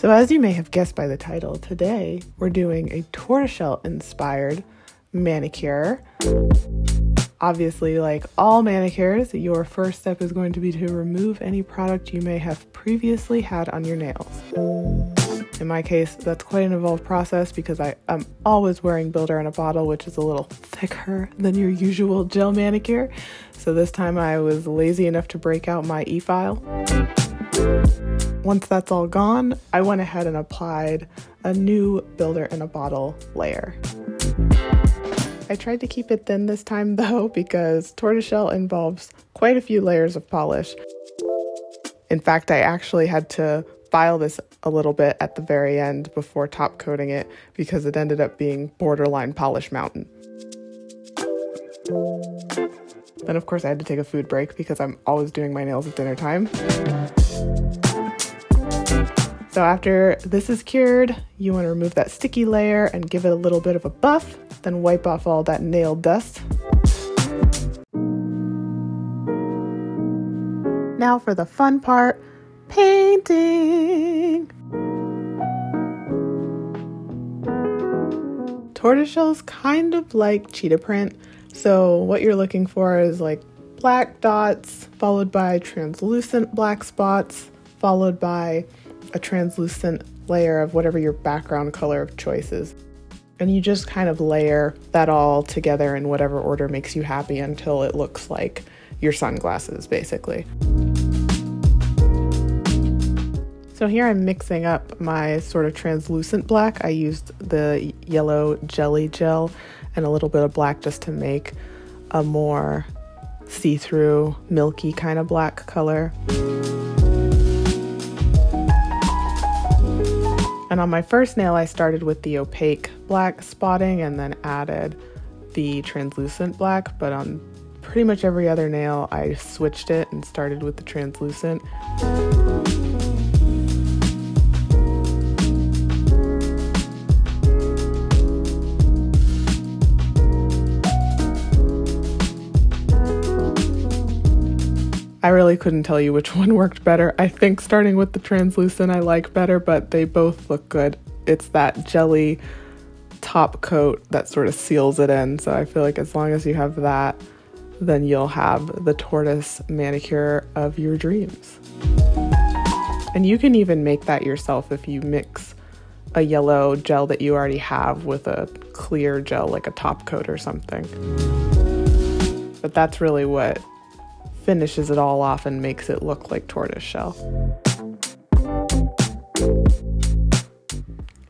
So as you may have guessed by the title, today we're doing a tortoiseshell inspired manicure. Obviously, like all manicures, your first step is going to be to remove any product you may have previously had on your nails. In my case, that's quite an involved process because I'm always wearing builder in a bottle, which is a little thicker than your usual gel manicure. So this time I was lazy enough to break out my e-file. Once that's all gone, I went ahead and applied a new builder in a bottle layer. I tried to keep it thin this time though, because tortoiseshell involves quite a few layers of polish. In fact, I actually had to file this a little bit at the very end before top coating it because it ended up being borderline polish mountain. Then of course I had to take a food break because I'm always doing my nails at dinner time. So after this is cured, you want to remove that sticky layer and give it a little bit of a buff, then wipe off all that nail dust. Now for the fun part, painting. Tortoiseshell's kind of like cheetah print, so what you're looking for is like black dots, followed by translucent black spots, followed by a translucent layer of whatever your background color of choice is. And you just kind of layer that all together in whatever order makes you happy until it looks like your sunglasses, basically. So here I'm mixing up my sort of translucent black. I used the yellow jelly gel and a little bit of black just to make a more see-through, milky kind of black color. And on my first nail, I started with the opaque black spotting and then added the translucent black, but on pretty much every other nail, I switched it and started with the translucent. I really couldn't tell you which one worked better. I think starting with the translucent I like better, but they both look good. It's that jelly top coat that sort of seals it in. So I feel like as long as you have that, then you'll have the tortoise manicure of your dreams. And you can even make that yourself if you mix a yellow gel that you already have with a clear gel, like a top coat or something. But that's really what finishes it all off and makes it look like tortoiseshell.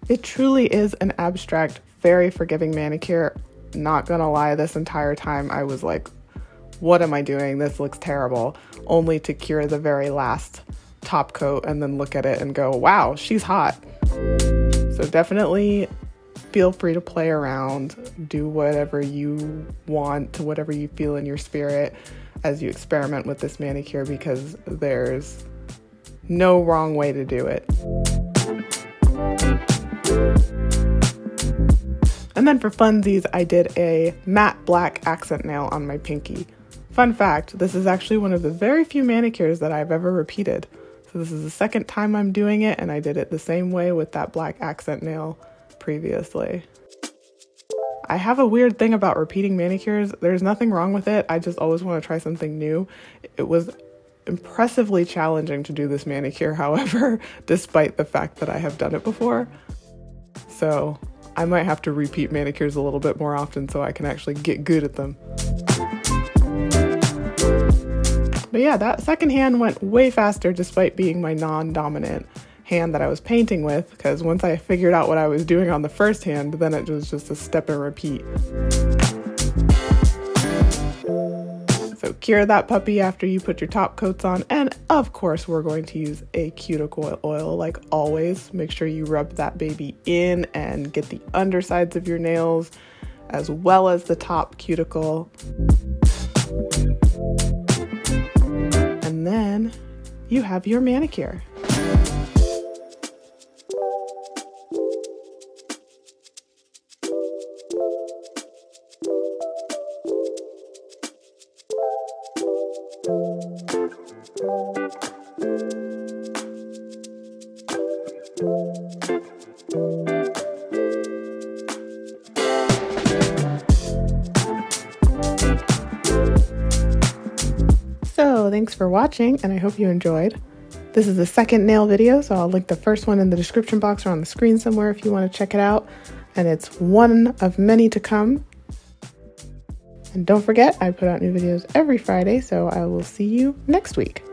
It truly is an abstract, very forgiving manicure. Not gonna lie, this entire time I was like, what am I doing? This looks terrible. Only to cure the very last top coat and then look at it and go, wow, she's hot. So definitely feel free to play around, do whatever you want, whatever you feel in your spirit as you experiment with this manicure, because there's no wrong way to do it. And then for funsies, I did a matte black accent nail on my pinky. Fun fact, this is actually one of the very few manicures that I've ever repeated. So this is the second time I'm doing it, and I did it the same way with that black accent nail previously. I have a weird thing about repeating manicures. There's nothing wrong with it. I just always want to try something new. It was impressively challenging to do this manicure, however, despite the fact that I have done it before. So I might have to repeat manicures a little bit more often so I can actually get good at them. But yeah, that second hand went way faster despite being my non-dominant hand that I was painting with, because once I figured out what I was doing on the first hand, then it was just a step and repeat. So cure that puppy after you put your top coats on, and of course we're going to use a cuticle oil like always. Make sure you rub that baby in and get the undersides of your nails as well as the top cuticle. And then you have your manicure. Thank you. So thanks for watching, and I hope you enjoyed. This is the second nail video, so I'll link the first one in the description box or on the screen somewhere if you want to check it out. And it's one of many to come. And don't forget, I put out new videos every Friday, so I will see you next week.